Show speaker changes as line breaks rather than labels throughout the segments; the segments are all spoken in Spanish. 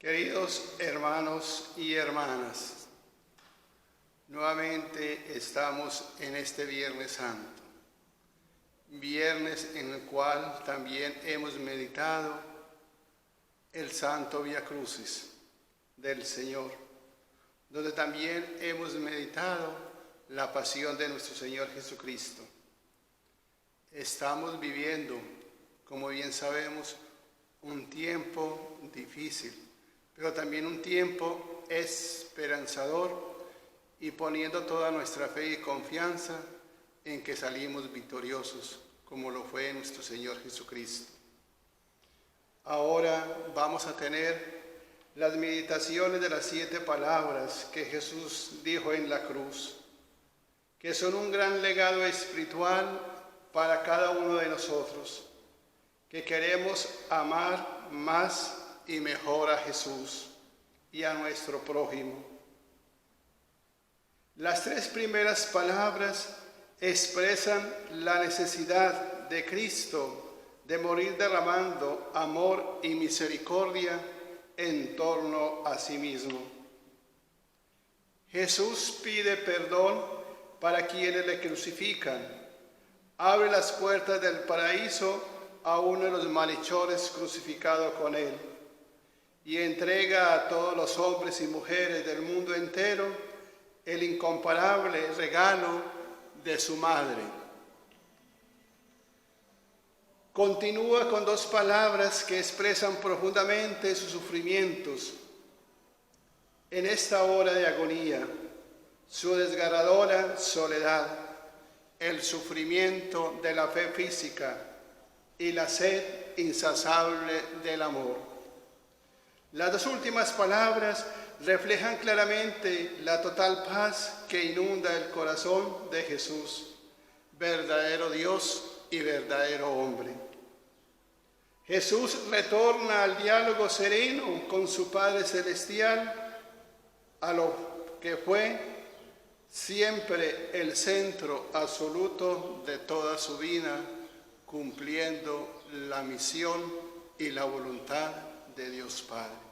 Queridos hermanos y hermanas, nuevamente estamos en este Viernes Santo, viernes en el cual también hemos meditado el Santo Vía Crucis del Señor, donde también hemos meditado la pasión de nuestro Señor Jesucristo. Estamos viviendo, como bien sabemos, un tiempo difícil, pero también un tiempo esperanzador y poniendo toda nuestra fe y confianza en que salimos victoriosos, como lo fue nuestro Señor Jesucristo. Ahora vamos a tener las meditaciones de las 7 palabras que Jesús dijo en la cruz, que son un gran legado espiritual para cada uno de nosotros, que queremos amar más y mejor a Jesús y a nuestro prójimo. Las 3 primeras palabras expresan la necesidad de Cristo de morir derramando amor y misericordia en torno a sí mismo. Jesús pide perdón para quienes le crucifican, abre las puertas del paraíso a uno de los malhechores crucificados con él, y entrega a todos los hombres y mujeres del mundo entero el incomparable regalo de su madre. Continúa con 2 palabras que expresan profundamente sus sufrimientos en esta hora de agonía, su desgarradora soledad, el sufrimiento de la fe física y la sed insaciable del amor. Las 2 últimas palabras reflejan claramente la total paz que inunda el corazón de Jesús, verdadero Dios y verdadero hombre. Jesús retorna al diálogo sereno con su Padre Celestial, a lo que fue siempre el centro absoluto de toda su vida, cumpliendo la misión y la voluntad de Dios Padre.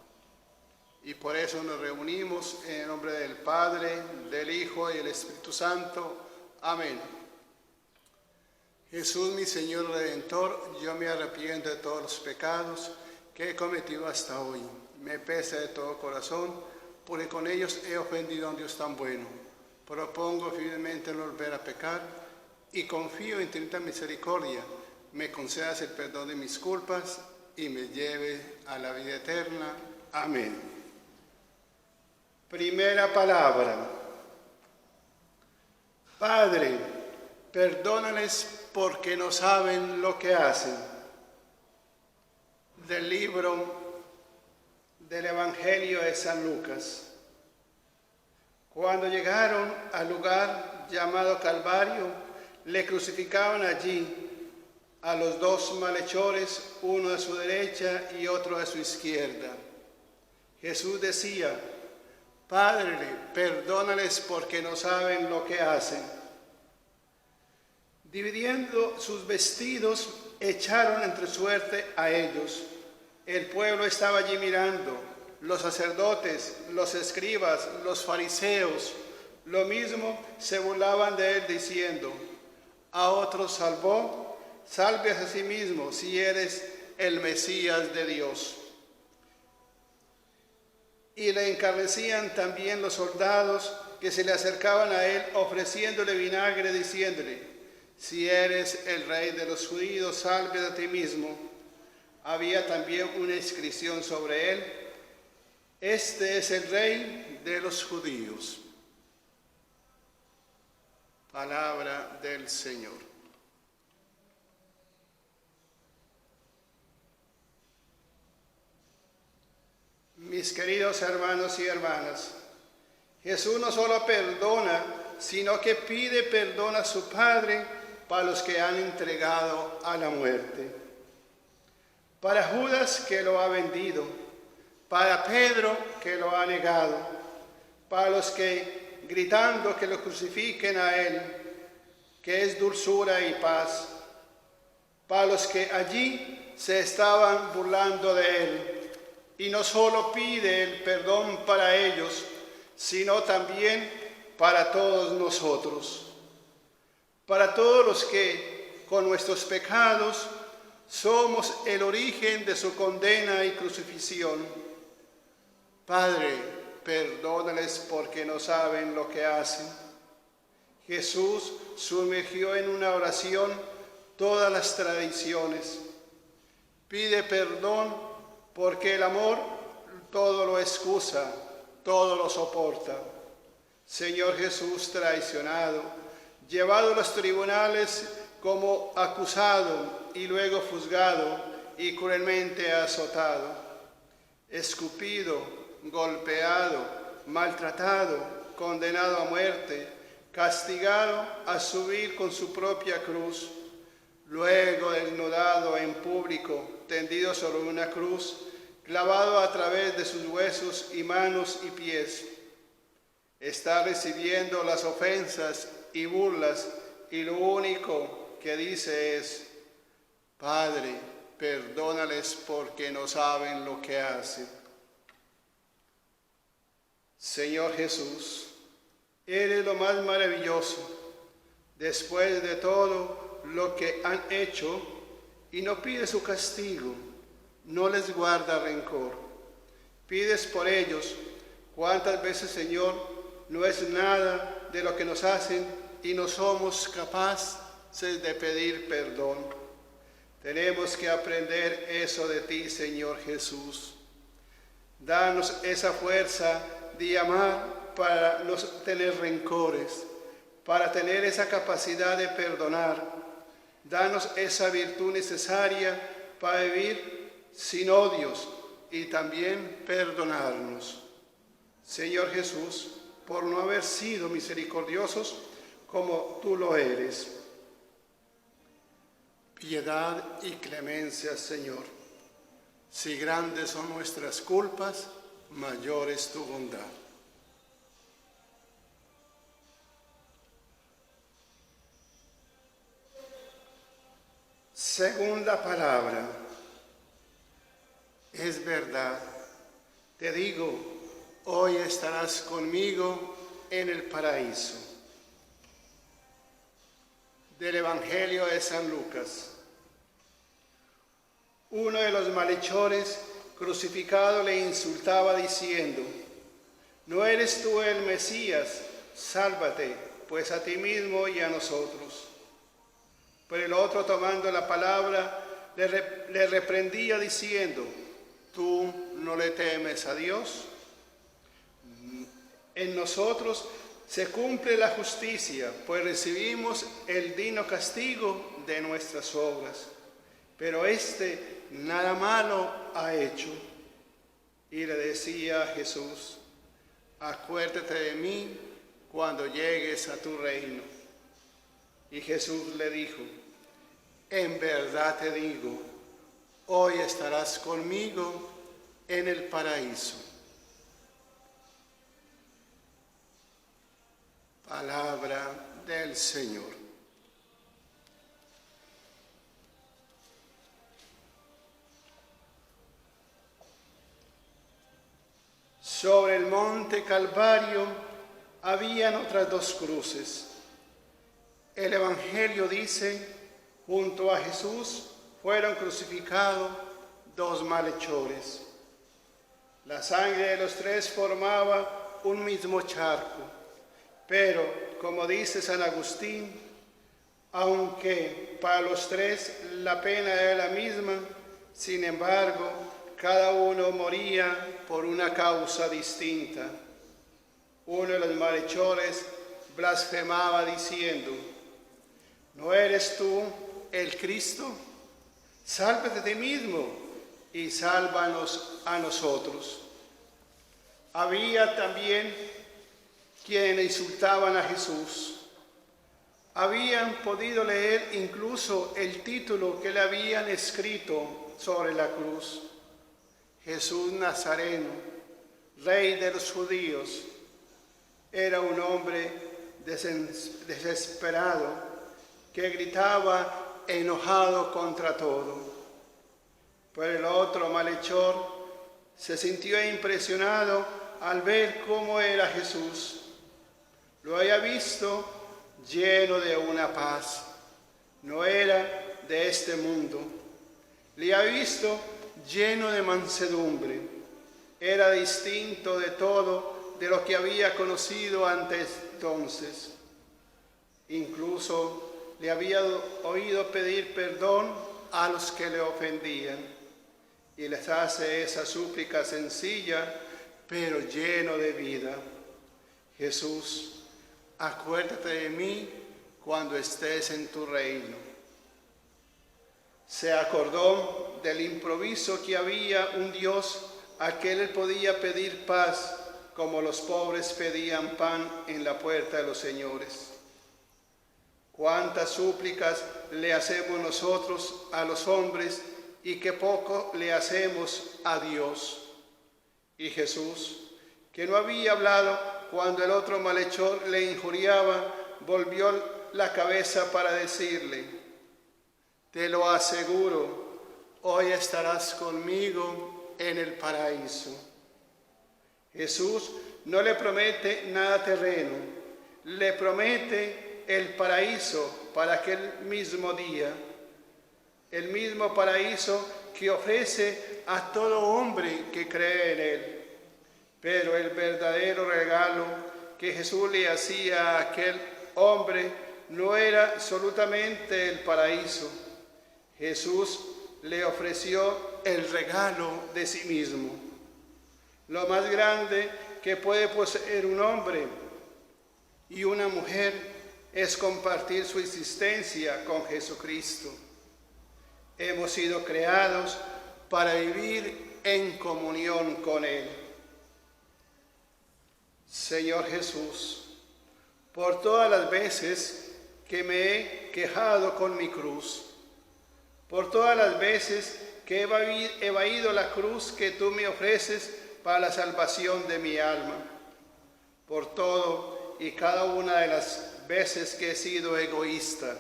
Y por eso nos reunimos en el nombre del Padre, del Hijo y del Espíritu Santo. Amén. Jesús, mi Señor Redentor, yo me arrepiento de todos los pecados que he cometido hasta hoy. Me pesa de todo corazón, porque con ellos he ofendido a un Dios tan bueno. Propongo firmemente no volver a pecar y confío en tu infinita misericordia. Me concedas el perdón de mis culpas y me lleve a la vida eterna. Amén. Primera palabra. Padre, perdónales porque no saben lo que hacen. Del libro del Evangelio de San Lucas. Cuando llegaron al lugar llamado Calvario, le crucificaban allí a los 2 malhechores, uno de su derecha y otro de su izquierda. Jesús decía: Padre, perdónales porque no saben lo que hacen. Dividiendo sus vestidos, echaron entre suerte a ellos. El pueblo estaba allí mirando, los sacerdotes, los escribas, los fariseos, lo mismo se burlaban de él diciendo: a otros salvó, salves a sí mismo si eres el Mesías de Dios. Y le encarnecían también los soldados que se le acercaban a él ofreciéndole vinagre, diciéndole: si eres el rey de los judíos, salve a ti mismo. Había también una inscripción sobre él: este es el rey de los judíos. Palabra del Señor. Mis queridos hermanos y hermanas, Jesús no solo perdona, sino que pide perdón a su Padre para los que han entregado a la muerte. Para Judas, que lo ha vendido, para Pedro, que lo ha negado, para los que, gritando que lo crucifiquen a él, que es dulzura y paz, para los que allí se estaban burlando de él, y no solo pide el perdón para ellos, sino también para todos nosotros, para todos los que con nuestros pecados somos el origen de su condena y crucifixión. Padre, perdónales porque no saben lo que hacen. Jesús sumergió en una oración todas las tradiciones. Pide perdón porque el amor todo lo excusa, todo lo soporta. Señor Jesús traicionado, llevado a los tribunales como acusado y luego juzgado y cruelmente azotado, escupido, golpeado, maltratado, condenado a muerte, castigado a subir con su propia cruz, luego desnudado en público, tendido sobre una cruz, clavado a través de sus huesos y manos y pies. Está recibiendo las ofensas y burlas y lo único que dice es: Padre, perdónales porque no saben lo que hacen. Señor Jesús, eres lo más maravilloso después de todo lo que han hecho, y no pides su castigo, no les guarda rencor. Pides por ellos. ¿Cuántas veces, Señor, no es nada de lo que nos hacen y no somos capaces de pedir perdón? Tenemos que aprender eso de ti, Señor Jesús. Danos esa fuerza de amar para no tener rencores, para tener esa capacidad de perdonar. Danos esa virtud necesaria para vivir sin odios y también perdonarnos. Señor Jesús, por no haber sido misericordiosos como tú lo eres. Piedad y clemencia, Señor. Si grandes son nuestras culpas, mayor es tu bondad. Segunda palabra. Es verdad, te digo, hoy estarás conmigo en el paraíso. Del Evangelio de San Lucas. Uno de los malhechores crucificado le insultaba diciendo: ¿no eres tú el Mesías? Sálvate, pues a ti mismo y a nosotros. Pero el otro, tomando la palabra, le reprendía diciendo: ¿tú no le temes a Dios? En nosotros se cumple la justicia, pues recibimos el digno castigo de nuestras obras. Pero éste nada malo ha hecho. Y le decía a Jesús: acuérdate de mí cuando llegues a tu reino. Y Jesús le dijo: en verdad te digo, hoy estarás conmigo en el paraíso. Palabra del Señor. Sobre el monte Calvario habían otras dos cruces. El Evangelio dice: junto a Jesús fueron crucificados dos malhechores. La sangre de los tres formaba un mismo charco, pero, como dice San Agustín, aunque para los tres la pena era la misma, sin embargo, cada uno moría por una causa distinta. Uno de los malhechores blasfemaba diciendo: ¿no eres tú el Cristo? Sálvate de ti mismo y sálvanos a nosotros. Había también quienes insultaban a Jesús. Habían podido leer incluso el título que le habían escrito sobre la cruz: Jesús Nazareno, Rey de los judíos. Era un hombre desesperado que gritaba enojado contra todo. Pero el otro malhechor se sintió impresionado al ver cómo era Jesús. Lo había visto lleno de una paz. No era de este mundo. Le había visto lleno de mansedumbre. Era distinto de todo de lo que había conocido antes entonces. Incluso le había oído pedir perdón a los que le ofendían. Y les hace esa súplica sencilla, pero lleno de vida. Jesús, acuérdate de mí cuando estés en tu reino. Se acordó del improviso que había un Dios a que él podía pedir paz, como los pobres pedían pan en la puerta de los señores. Cuántas súplicas le hacemos nosotros a los hombres y qué poco le hacemos a Dios. Y Jesús, que no había hablado cuando el otro malhechor le injuriaba, volvió la cabeza para decirle: te lo aseguro, hoy estarás conmigo en el paraíso. Jesús no le promete nada terreno, le promete el paraíso para aquel mismo día, el mismo paraíso que ofrece a todo hombre que cree en él. Pero el verdadero regalo que Jesús le hacía a aquel hombre no era absolutamente el paraíso. Jesús le ofreció el regalo de sí mismo. Lo más grande que puede poseer un hombre y una mujer es compartir su existencia con Jesucristo. Hemos sido creados para vivir en comunión con Él. Señor Jesús, por todas las veces que me he quejado con mi cruz, por todas las veces que he evadido la cruz que tú me ofreces para la salvación de mi alma, por todo y cada una de las veces que he sido egoísta,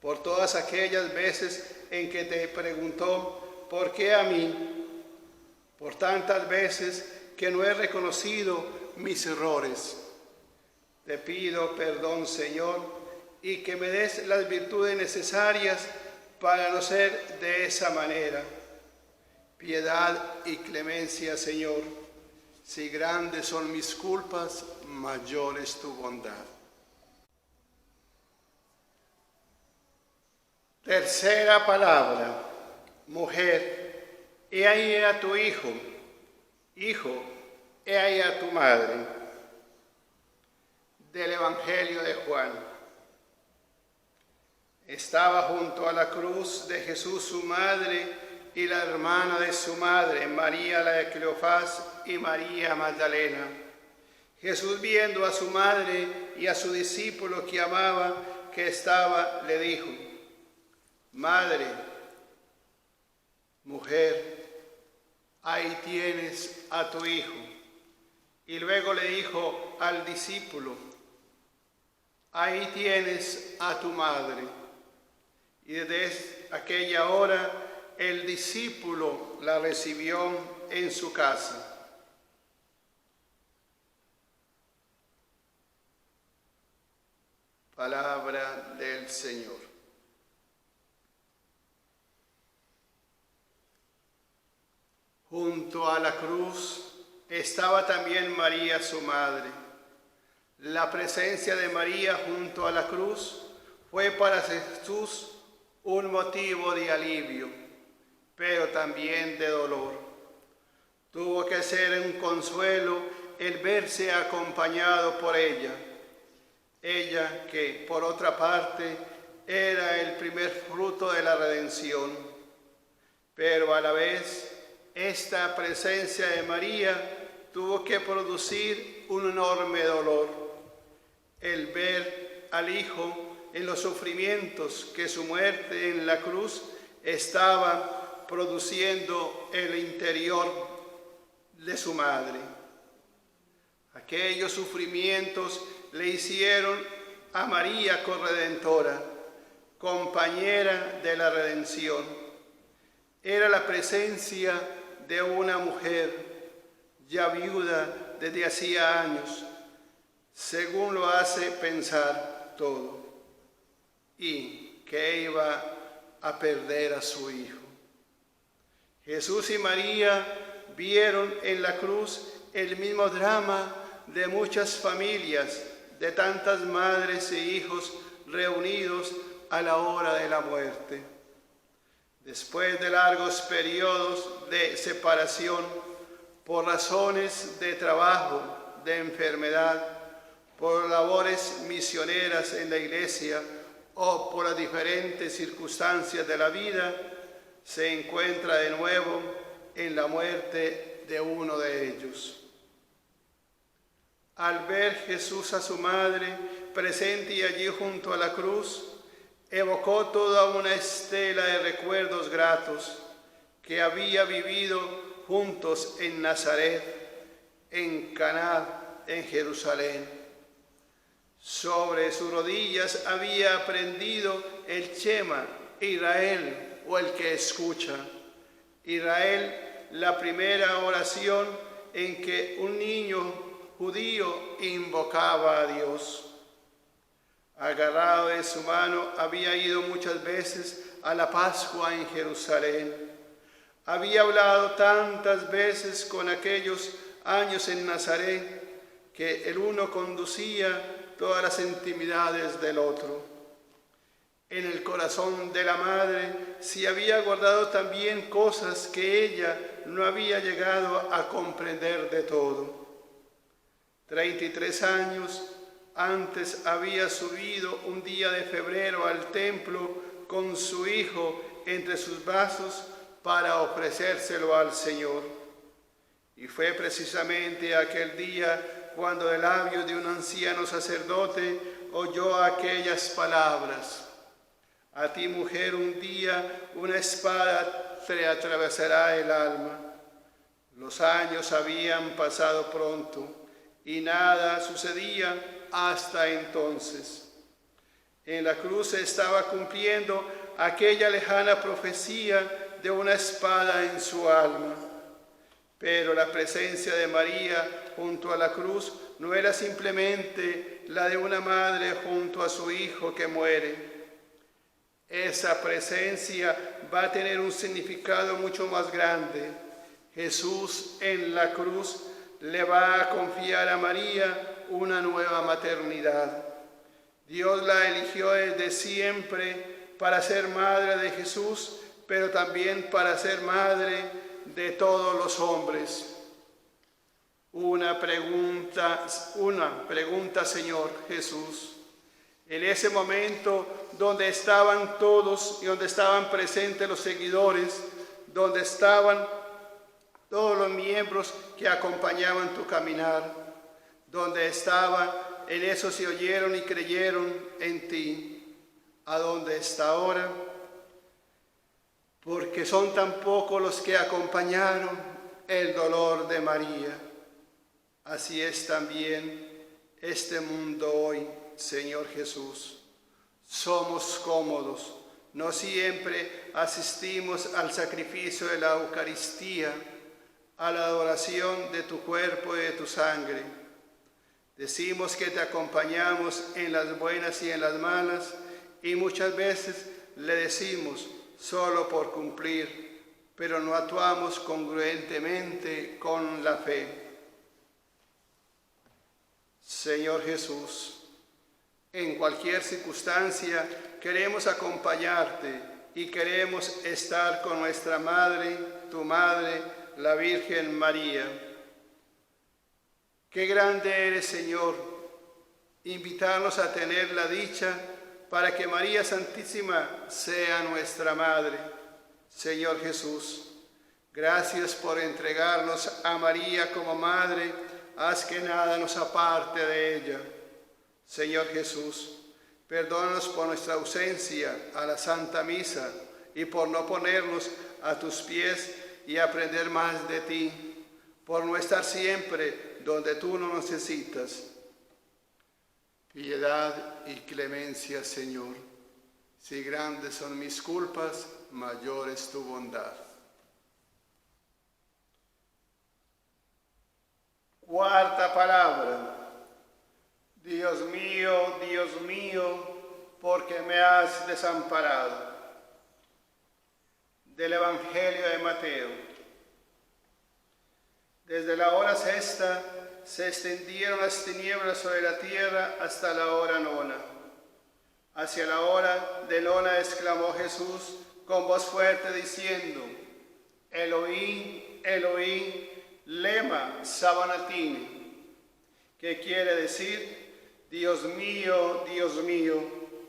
por todas aquellas veces en que te preguntó, ¿por qué a mí? Por tantas veces que no he reconocido mis errores. Te pido perdón, Señor, y que me des las virtudes necesarias para no ser de esa manera. Piedad y clemencia, Señor. Si grandes son mis culpas, mayor es tu bondad. Tercera palabra. Mujer, he ahí a tu hijo. Hijo, he ahí a tu madre. Del Evangelio de Juan. Estaba junto a la cruz de Jesús su madre y la hermana de su madre, María la de Cleofás y María Magdalena. Jesús, viendo a su madre y a su discípulo que amaba, que estaba, le dijo: Madre, mujer, ahí tienes a tu hijo. Y luego le dijo al discípulo: ahí tienes a tu madre. Y desde aquella hora el discípulo la recibió en su casa. Palabra del Señor. Junto a la cruz estaba también María, su madre. La presencia de María junto a la cruz fue para Jesús un motivo de alivio, pero también de dolor. Tuvo que ser un consuelo el verse acompañado por ella. Ella que, por otra parte, era el primer fruto de la redención. Pero a la vez, esta presencia de María tuvo que producir un enorme dolor. El ver al Hijo en los sufrimientos que su muerte en la cruz estaba produciendo en el interior de su madre. Aquellos sufrimientos le hicieron a María corredentora, compañera de la redención. Era la presencia de una mujer ya viuda desde hacía años, según lo hace pensar todo, y que iba a perder a su hijo. Jesús y María vieron en la cruz el mismo drama de muchas familias, de tantas madres e hijos reunidos a la hora de la muerte. Después de largos periodos de separación por razones de trabajo, de enfermedad, por labores misioneras en la iglesia o por las diferentes circunstancias de la vida, se encuentra de nuevo en la muerte de uno de ellos. Al ver Jesús a su madre presente y allí junto a la cruz, evocó toda una estela de recuerdos gratos que había vivido juntos en Nazaret, en Caná, en Jerusalén. Sobre sus rodillas había aprendido el Shema, Israel, o el que escucha. Israel, la primera oración en que un niño judío invocaba a Dios. Agarrado de su mano, había ido muchas veces a la Pascua en Jerusalén. Había hablado tantas veces con aquellos años en Nazaret que el uno conducía todas las intimidades del otro. En el corazón de la madre se había guardado también cosas que ella no había llegado a comprender de todo. 33 años antes había subido un día de febrero al templo con su hijo entre sus brazos para ofrecérselo al Señor. Y fue precisamente aquel día cuando de labios de un anciano sacerdote oyó aquellas palabras: a ti, mujer, un día una espada te atravesará el alma. Los años habían pasado pronto y nada sucedía hasta entonces. En la cruz se estaba cumpliendo aquella lejana profecía de una espada en su alma. Pero la presencia de María junto a la cruz no era simplemente la de una madre junto a su hijo que muere. Esa presencia va a tener un significado mucho más grande. Jesús en la cruz le va a confiar a María una nueva maternidad. Dios la eligió desde siempre para ser madre de Jesús, pero también para ser madre de todos los hombres. Una pregunta, Señor Jesús. En ese momento donde estaban todos y donde estaban presentes los seguidores, donde estaban todos los miembros que acompañaban tu caminar, donde estaba, en eso se oyeron y creyeron en ti. ¿A dónde está ahora? Porque son tan pocos los que acompañaron el dolor de María. Así es también este mundo hoy, Señor Jesús. Somos cómodos, no siempre asistimos al sacrificio de la Eucaristía, a la adoración de tu cuerpo y de tu sangre. Decimos que te acompañamos en las buenas y en las malas, y muchas veces le decimos solo por cumplir, pero no actuamos congruentemente con la fe. Señor Jesús, en cualquier circunstancia queremos acompañarte y queremos estar con nuestra Madre, tu Madre, la Virgen María. Qué grande eres, Señor, invitarnos a tener la dicha para que María Santísima sea nuestra Madre. Señor Jesús, gracias por entregarnos a María como Madre. Haz que nada nos aparte de ella. Señor Jesús, perdónanos por nuestra ausencia a la Santa Misa y por no ponernos a tus pies y aprender más de ti, por no estar siempre donde tú nos necesitas. Piedad y clemencia, Señor. Si grandes son mis culpas, mayor es tu bondad. Cuarta palabra. Dios mío, ¿por qué me has desamparado? Del Evangelio de Mateo. Desde la hora sexta se extendieron las tinieblas sobre la tierra hasta la hora nona. Hacia la hora de nona exclamó Jesús con voz fuerte diciendo: Elohim, Elohim, lema sabachthani, que quiere decir: Dios mío,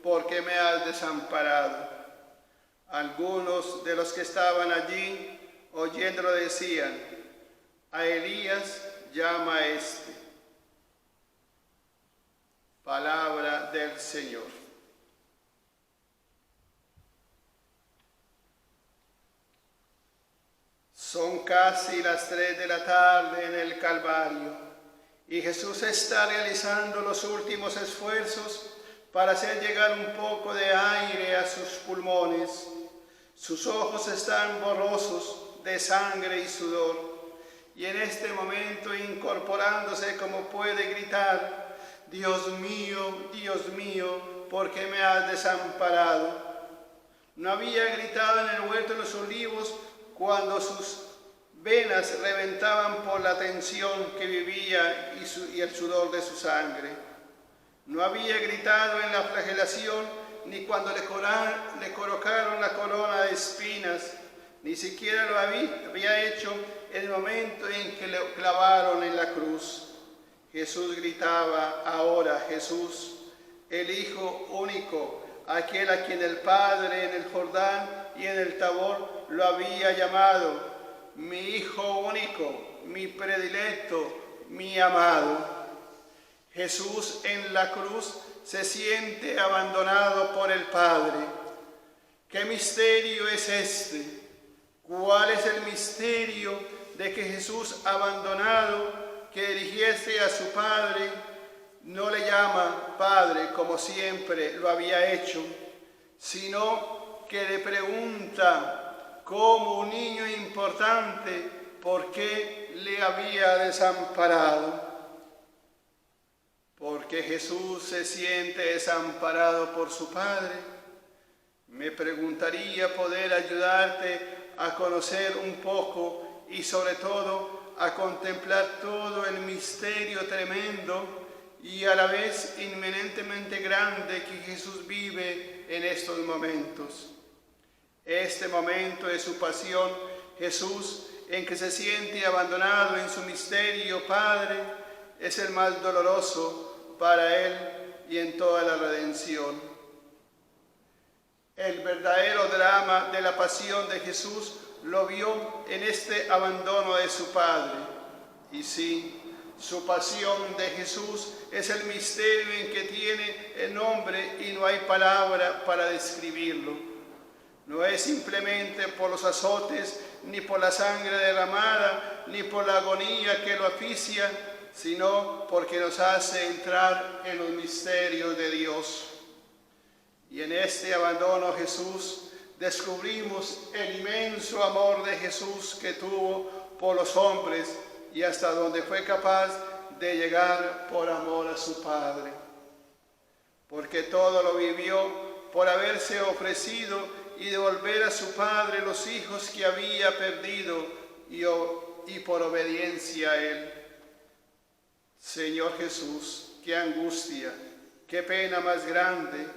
¿por qué me has desamparado? Algunos de los que estaban allí, oyéndolo, decían: a Elías llama a este. Palabra del Señor. Son casi las 3 de la tarde en el Calvario y Jesús está realizando los últimos esfuerzos para hacer llegar un poco de aire a sus pulmones. Sus ojos están borrosos de sangre y sudor. Y en este momento, incorporándose como puede, gritar: Dios mío, ¿por qué me has desamparado? No había gritado en el huerto de los olivos cuando sus venas reventaban por la tensión que vivía y el sudor de su sangre. No había gritado en la flagelación ni cuando le colocaron la corona de espinas. Ni siquiera lo había hecho en el momento en que le clavaron en la cruz. Jesús gritaba ahora: Jesús, el Hijo único, aquel a quien el Padre en el Jordán y en el Tabor lo había llamado mi Hijo único, mi predilecto, mi amado. Jesús en la cruz se siente abandonado por el Padre. ¿Qué misterio es este? ¿Cuál es el misterio de que Jesús, abandonado, que dirigiese a su Padre, no le llama Padre como siempre lo había hecho, sino que le pregunta como un niño importante por qué le había desamparado? Porque Jesús se siente desamparado por su Padre. Me preguntaría poder ayudarte a conocer un poco y sobre todo a contemplar todo el misterio tremendo y a la vez inminentemente grande que Jesús vive en estos momentos. Este momento de su pasión, Jesús, en que se siente abandonado en su misterio Padre, es el más doloroso para él y en toda la redención. El verdadero drama de la pasión de Jesús lo vio en este abandono de su Padre. Y sí, su pasión de Jesús es el misterio en que tiene el nombre y no hay palabra para describirlo. No es simplemente por los azotes, ni por la sangre derramada, ni por la agonía que lo asfixia, sino porque nos hace entrar en los misterios de Dios. Y en este abandono Jesús descubrimos el inmenso amor de Jesús que tuvo por los hombres y hasta donde fue capaz de llegar por amor a su Padre. Porque todo lo vivió por haberse ofrecido y devolver a su Padre los hijos que había perdido y por obediencia a Él. Señor Jesús, qué angustia, qué pena más grande.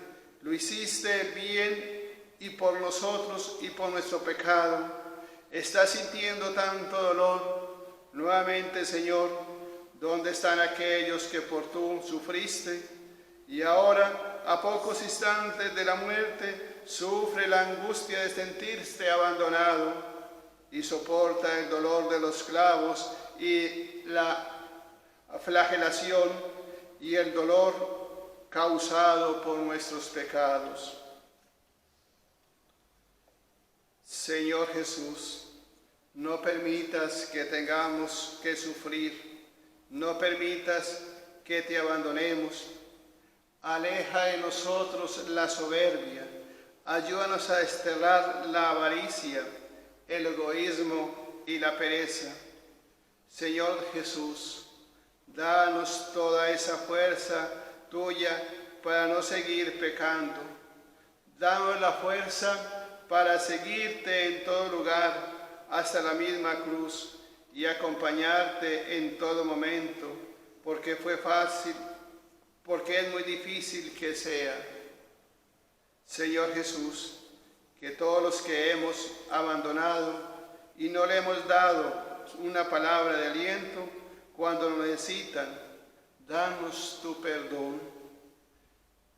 Lo hiciste bien y por nosotros y por nuestro pecado. Estás sintiendo tanto dolor. Nuevamente, Señor, ¿dónde están aquellos que por tú sufriste? Y ahora, a pocos instantes de la muerte, sufre la angustia de sentirse abandonado y soporta el dolor de los clavos y la flagelación y el dolor causado por nuestros pecados. Señor Jesús, no permitas que tengamos que sufrir, no permitas que te abandonemos. Aleja de nosotros la soberbia, ayúdanos a desterrar la avaricia, el egoísmo y la pereza. Señor Jesús, Danos toda esa fuerza tuya para no seguir pecando. Danos la fuerza para seguirte en todo lugar, hasta la misma cruz, y acompañarte en todo momento, porque es muy difícil que sea. Señor Jesús, que todos los que hemos abandonado y no le hemos dado una palabra de aliento cuando lo necesitan, danos tu perdón,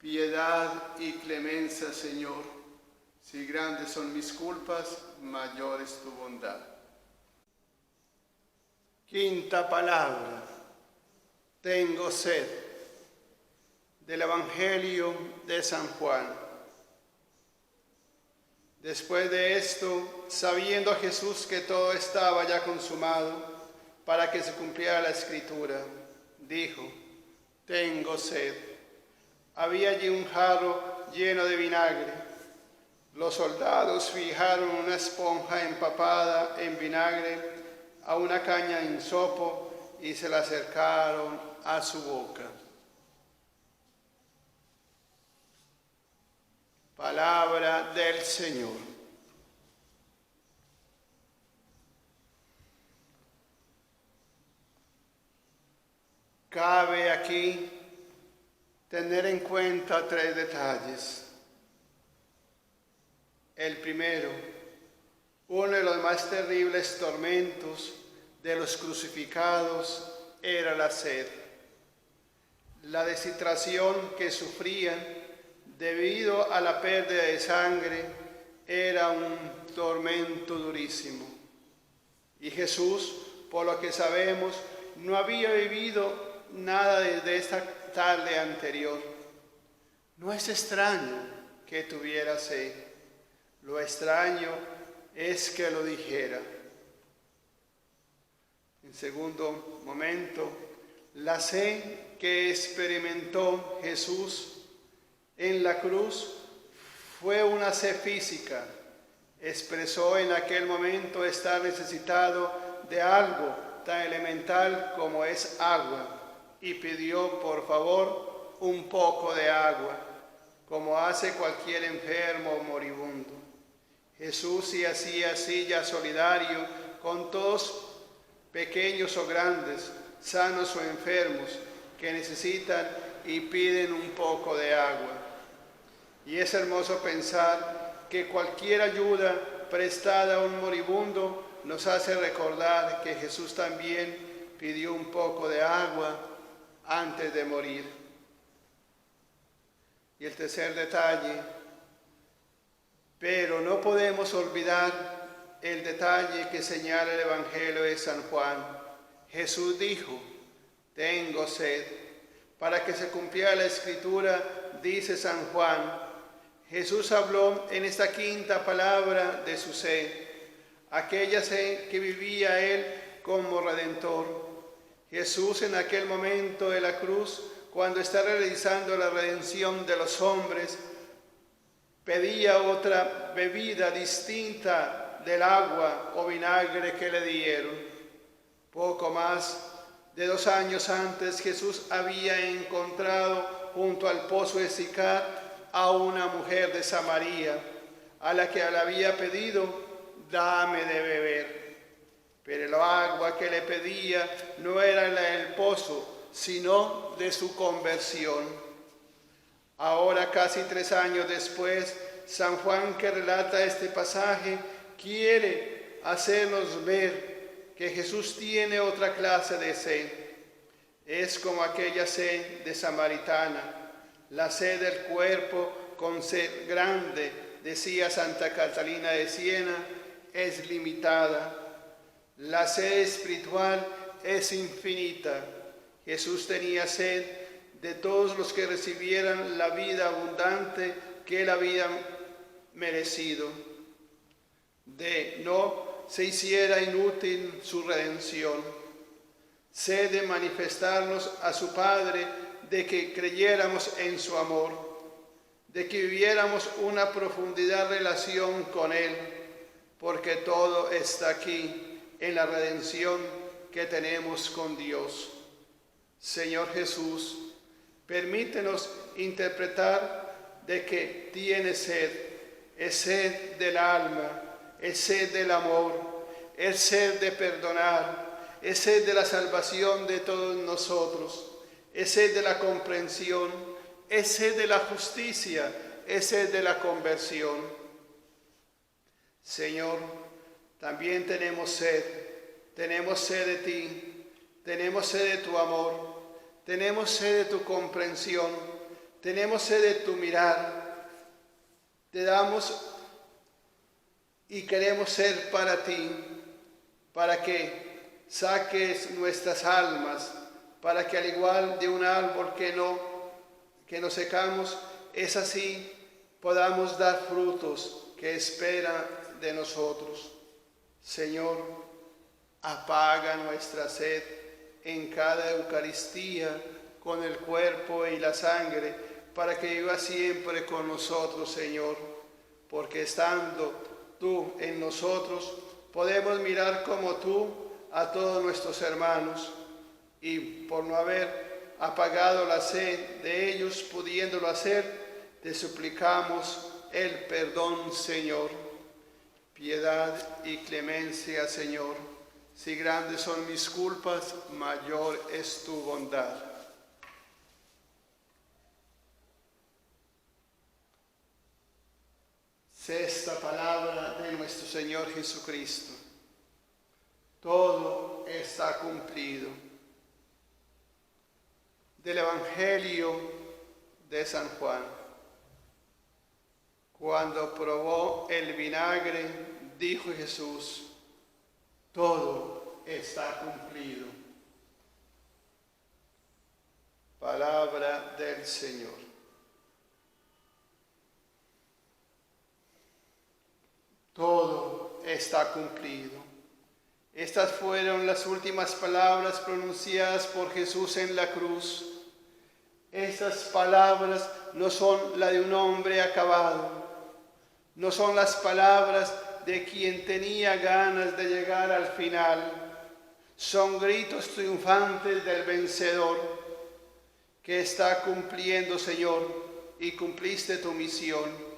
piedad y clemencia, Señor. Si grandes son mis culpas, mayor es tu bondad. Quinta palabra. Tengo sed. Del Evangelio de San Juan. Después de esto, sabiendo Jesús que todo estaba ya consumado, para que se cumpliera la Escritura, dijo: tengo sed. Había allí un jarro lleno de vinagre. Los soldados fijaron una esponja empapada en vinagre a una caña de hisopo y se la acercaron a su boca. Palabra del Señor. Cabe aquí tener en cuenta tres detalles. El primero, uno de los más terribles tormentos de los crucificados era la sed. La deshidratación que sufrían debido a la pérdida de sangre era un tormento durísimo. Y Jesús, por lo que sabemos, no había vivido nada desde esta tarde anterior. No es extraño que tuviera sed. Lo extraño es que lo dijera. En segundo momento, la sed que experimentó Jesús en la cruz fue una sed física. Expresó en aquel momento estar necesitado de algo tan elemental como es agua y pidió por favor un poco de agua, como hace cualquier enfermo o moribundo. Jesús se hacía así ya solidario con todos, pequeños o grandes, sanos o enfermos, que necesitan y piden un poco de agua. Y es hermoso pensar que cualquier ayuda prestada a un moribundo nos hace recordar que Jesús también pidió un poco de agua antes de morir. Y el tercer detalle, pero no podemos olvidar el detalle que señala el Evangelio de San Juan. Jesús dijo: tengo sed. Para que se cumpliera la Escritura, dice San Juan, Jesús habló en esta quinta palabra de su sed, aquella sed que vivía Él como Redentor. Jesús en aquel momento de la cruz, cuando está realizando la redención de los hombres, pedía otra bebida distinta del agua o vinagre que le dieron. Poco más de 2 años antes, Jesús había encontrado junto al pozo de Sicar a una mujer de Samaria, a la que le había pedido: dame de beber. Pero el agua que le pedía no era la del pozo, sino de su conversión. Ahora, casi 3 años después, San Juan, que relata este pasaje, quiere hacernos ver que Jesús tiene otra clase de sed. Es como aquella sed de samaritana, la sed del cuerpo con sed grande, decía Santa Catalina de Siena, es limitada. La sed espiritual es infinita. Jesús tenía sed de todos los que recibieran la vida abundante que él había merecido, de no se hiciera inútil su redención, sed de manifestarnos a su Padre, de que creyéramos en su amor, de que viviéramos una profundidad relación con Él, porque todo está aquí en la redención que tenemos con Dios. Señor Jesús, permítenos interpretar de que tienes sed, es sed del alma, es sed del amor, es sed de perdonar, es sed de la salvación de todos nosotros, es sed de la comprensión, es sed de la justicia, es sed de la conversión. Señor, también tenemos sed de ti, tenemos sed de tu amor, tenemos sed de tu comprensión, tenemos sed de tu mirar. Te damos y queremos ser para ti, para que saques nuestras almas, para que al igual de un árbol que no secamos, es así podamos dar frutos que espera de nosotros. Señor, apaga nuestra sed en cada Eucaristía con el cuerpo y la sangre, para que viva siempre con nosotros, Señor, porque estando tú en nosotros, podemos mirar como tú a todos nuestros hermanos, y por no haber apagado la sed de ellos, pudiéndolo hacer, te suplicamos el perdón, Señor. Piedad y clemencia, Señor. Si grandes son mis culpas, mayor es tu bondad. Sexta palabra de nuestro Señor Jesucristo. Todo está cumplido. Del Evangelio de San Juan. Cuando probó el vinagre, dijo Jesús: todo está cumplido. Palabra del Señor. Todo está cumplido. Estas fueron las últimas palabras pronunciadas por Jesús en la cruz. Estas palabras no son las de un hombre acabado, no son las palabras de quien tenía ganas de llegar al final. Son gritos triunfantes del vencedor, que está cumpliendo, Señor, y cumpliste tu misión.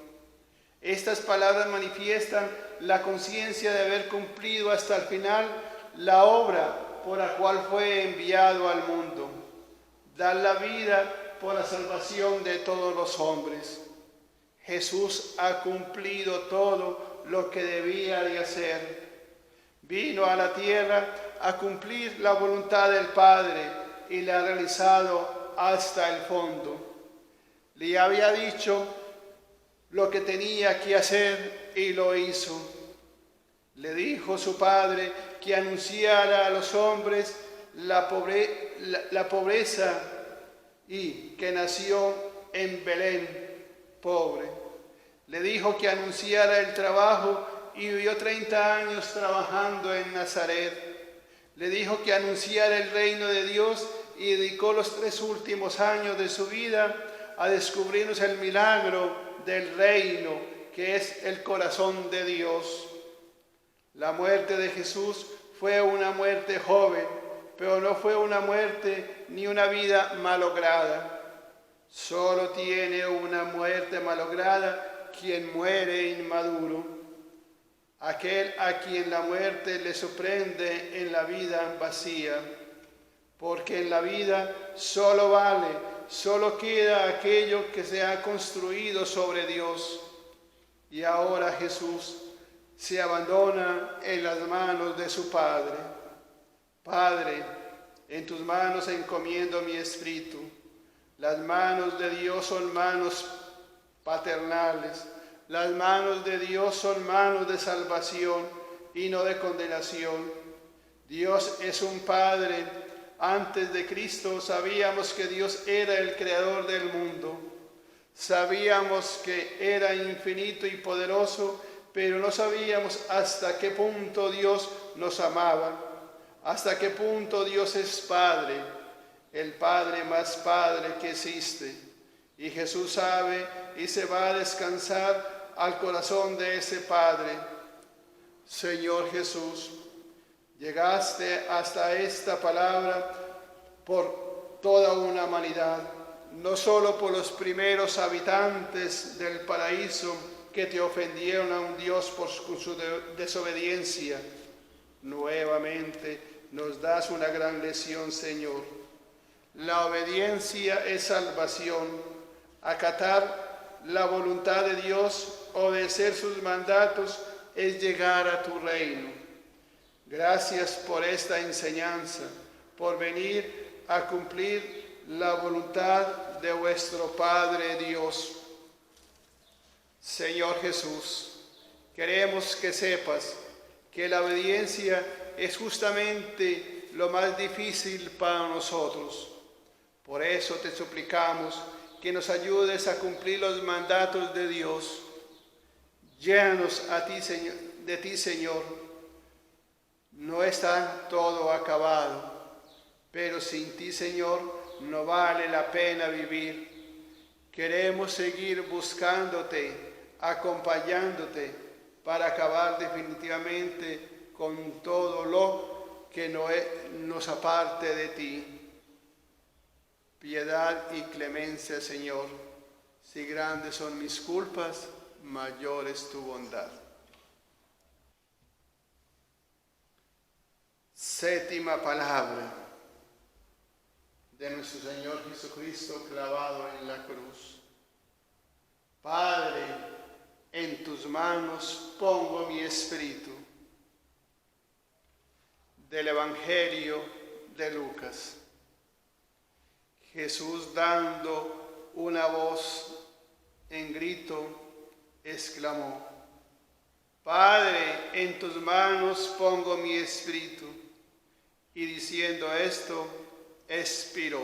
Estas palabras manifiestan la conciencia de haber cumplido hasta el final la obra por la cual fue enviado al mundo, dar la vida por la salvación de todos los hombres. Jesús ha cumplido todo lo que debía de hacer. Vino a la tierra a cumplir la voluntad del Padre y la ha realizado hasta el fondo. Le había dicho lo que tenía que hacer y lo hizo. Le dijo su Padre que anunciara a los hombres la pobreza y que nació en Belén, pobre. Le dijo que anunciara el trabajo y vivió 30 años trabajando en Nazaret. Le dijo que anunciara el reino de Dios y dedicó los 3 últimos años de su vida a descubrirnos el milagro del reino, que es el corazón de Dios. La muerte de Jesús fue una muerte joven, pero no fue una muerte ni una vida malograda. Solo tiene una muerte malograda quien muere inmaduro, aquel a quien la muerte le sorprende en la vida vacía, porque en la vida solo queda aquello que se ha construido sobre Dios. Y ahora Jesús se abandona en las manos de su Padre. Padre, en tus manos encomiendo mi espíritu. Las manos de Dios son manos paternales. Las manos de Dios son manos de salvación y no de condenación. Dios es un Padre. Antes de Cristo sabíamos que Dios era el creador del mundo. Sabíamos que era infinito y poderoso, pero no sabíamos hasta qué punto Dios nos amaba, hasta qué punto Dios es Padre, el Padre más Padre que existe. Y Jesús sabe y se va a descansar al corazón de ese Padre. Señor Jesús, llegaste hasta esta palabra por toda una humanidad, no solo por los primeros habitantes del paraíso que te ofendieron a un Dios por su desobediencia. Nuevamente nos das una gran lección, Señor. La obediencia es salvación. Acatar la voluntad de Dios, obedecer sus mandatos, es llegar a tu reino. Gracias por esta enseñanza, por venir a cumplir la voluntad de vuestro Padre Dios. Señor Jesús, queremos que sepas que la obediencia es justamente lo más difícil para nosotros. Por eso te suplicamos que nos ayudes a cumplir los mandatos de Dios. Llénanos de ti, Señor. No está todo acabado, pero sin ti, Señor, no vale la pena vivir. Queremos seguir buscándote, acompañándote, para acabar definitivamente con todo lo que nos aparte de ti. Piedad y clemencia, Señor. Si grandes son mis culpas, mayor es tu bondad. Séptima palabra de nuestro Señor Jesucristo clavado en la cruz. Padre, en tus manos pongo mi espíritu. Del Evangelio de Lucas. Jesús, dando una voz en grito, exclamó: Padre, en tus manos pongo mi espíritu. Y diciendo esto, expiró.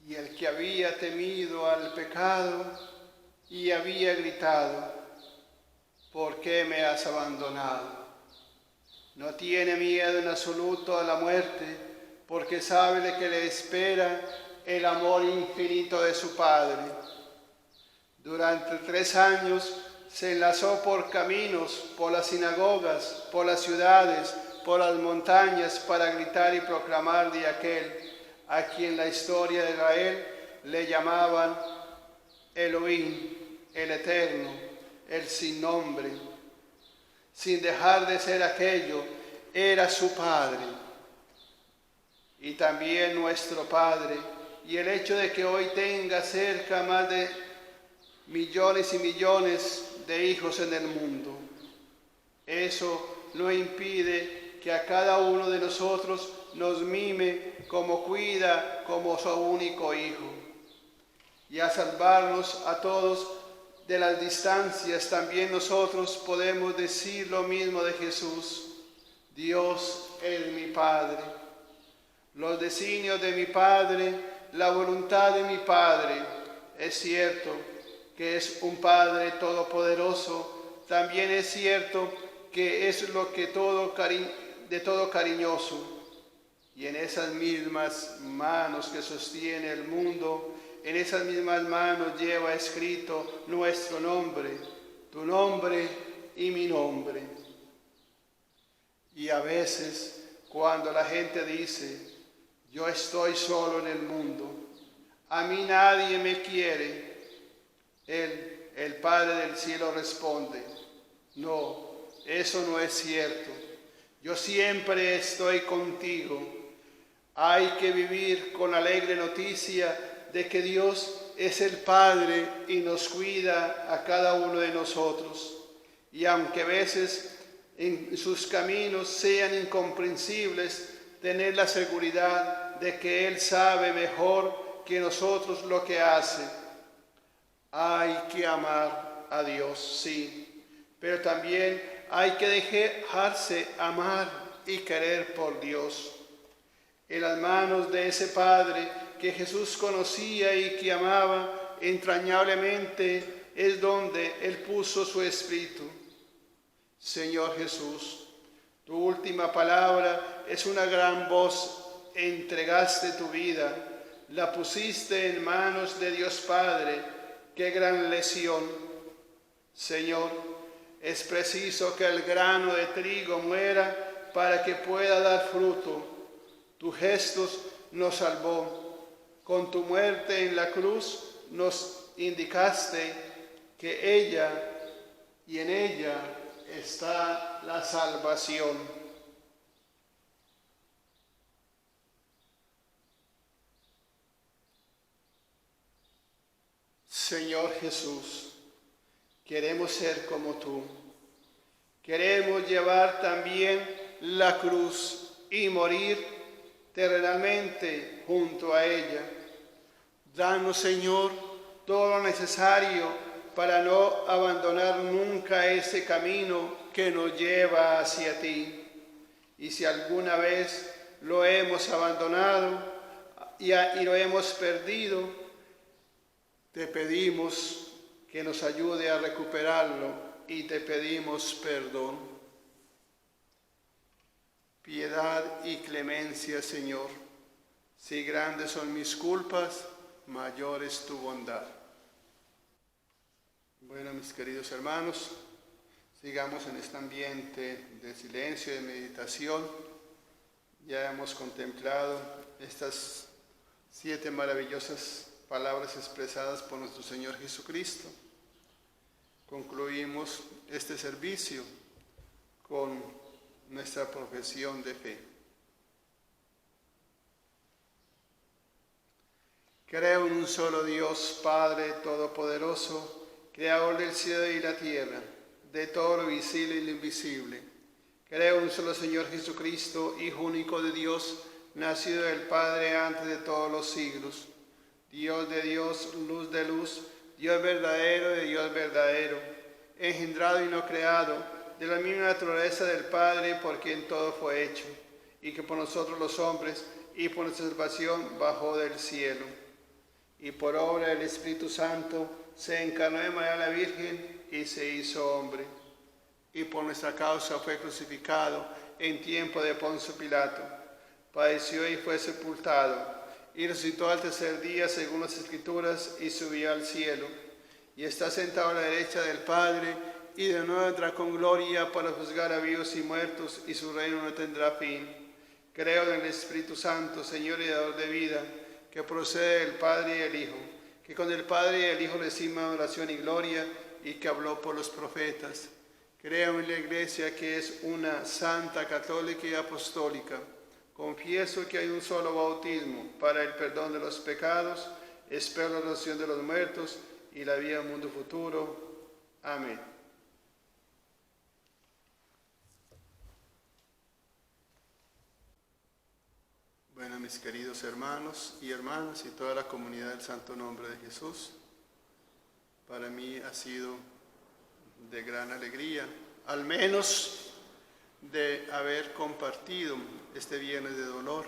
Y el que había temido al pecado y había gritado: ¿por qué me has abandonado? No tiene miedo en absoluto a la muerte, porque sabe que le espera el amor infinito de su Padre. Durante 3 años se enlazó por caminos, por las sinagogas, por las ciudades, por las montañas, para gritar y proclamar de aquel a quien la historia de Israel le llamaban Elohim, el Eterno, el sin nombre. Sin dejar de ser aquello, era su Padre y también nuestro Padre. Y el hecho de que hoy tenga cerca más de millones y millones de hijos en el mundo, eso no impide que a cada uno de nosotros nos mime como cuida, como su único hijo. Y a salvarnos a todos de las distancias, también nosotros podemos decir lo mismo de Jesús: Dios es mi Padre. Los designios de mi Padre, la voluntad de mi Padre. Es cierto que es un Padre todopoderoso, también es cierto que es lo que de todo cariñoso. Y en esas mismas manos que sostiene el mundo, en esas mismas manos lleva escrito nuestro nombre, tu nombre y mi nombre. Y a veces, cuando la gente dice: yo estoy solo en el mundo, a mí nadie me quiere, Él, el Padre del cielo, responde: no, eso no es cierto. Yo siempre estoy contigo. Hay que vivir con la alegre noticia de que Dios es el Padre y nos cuida a cada uno de nosotros. Y aunque a veces en sus caminos sean incomprensibles, tener la seguridad de que Él sabe mejor que nosotros lo que hace. Hay que amar a Dios, sí, pero también hay que dejarse amar y querer por Dios. En las manos de ese Padre que Jesús conocía y que amaba entrañablemente es donde Él puso su Espíritu. Señor Jesús, tu última palabra es una gran voz. Entregaste tu vida, la pusiste en manos de Dios Padre. ¡Qué gran lección! Señor, es preciso que el grano de trigo muera para que pueda dar fruto. Tu gesto nos salvó. Con tu muerte en la cruz nos indicaste que ella y en ella está la salvación. Señor Jesús, queremos ser como tú. Queremos llevar también la cruz y morir terrenalmente junto a ella. Danos, Señor, todo lo necesario para no abandonar nunca ese camino que nos lleva hacia ti. Y si alguna vez lo hemos abandonado y lo hemos perdido, te pedimos que nos ayude a recuperarlo y te pedimos perdón. Piedad y clemencia, Señor. Si grandes son mis culpas, mayor es tu bondad. Bueno, mis queridos hermanos, sigamos en este ambiente de silencio y de meditación. Ya hemos contemplado estas 7 maravillosas palabras expresadas por nuestro Señor Jesucristo. Concluimos este servicio con nuestra profesión de fe. Creo en un solo Dios, Padre Todopoderoso, Creador del cielo y la tierra, de todo lo visible y lo invisible. Creo en un solo Señor Jesucristo, Hijo único de Dios, nacido del Padre antes de todos los siglos. Dios de Dios, luz de luz, Dios verdadero de Dios verdadero, engendrado y no creado, de la misma naturaleza del Padre, por quien todo fue hecho, y que por nosotros los hombres y por nuestra salvación bajó del cielo. Y por obra del Espíritu Santo se encarnó de María la Virgen y se hizo hombre. Y por nuestra causa fue crucificado en tiempo de Poncio Pilato. Padeció y fue sepultado, y resucitó al tercer día según las Escrituras, y subió al cielo. Y está sentado a la derecha del Padre, y de nuevo vendrá con gloria para juzgar a vivos y muertos, y su reino no tendrá fin. Creo en el Espíritu Santo, Señor y dador de vida, que procede del Padre y del Hijo, que con el Padre y el Hijo recibe adoración y gloria, y que habló por los profetas. Creo en la Iglesia, que es una santa, católica y apostólica. Confieso que hay un solo bautismo para el perdón de los pecados. Espero la resurrección de los muertos y la vida del mundo futuro. Amén. Bueno, mis queridos hermanos y hermanas y toda la comunidad del Santo Nombre de Jesús, para mí ha sido de gran alegría, al menos de haber compartido este viernes de dolor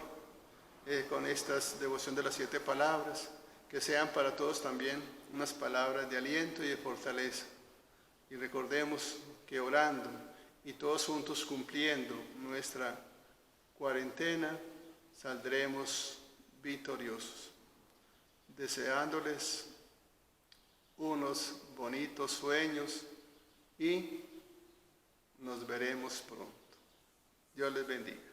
con estas devoción de las 7 palabras, que sean para todos también unas palabras de aliento y de fortaleza. Y recordemos que orando y todos juntos cumpliendo nuestra cuarentena, saldremos victoriosos. Deseándoles unos bonitos sueños y nos veremos pronto. Dios les bendiga.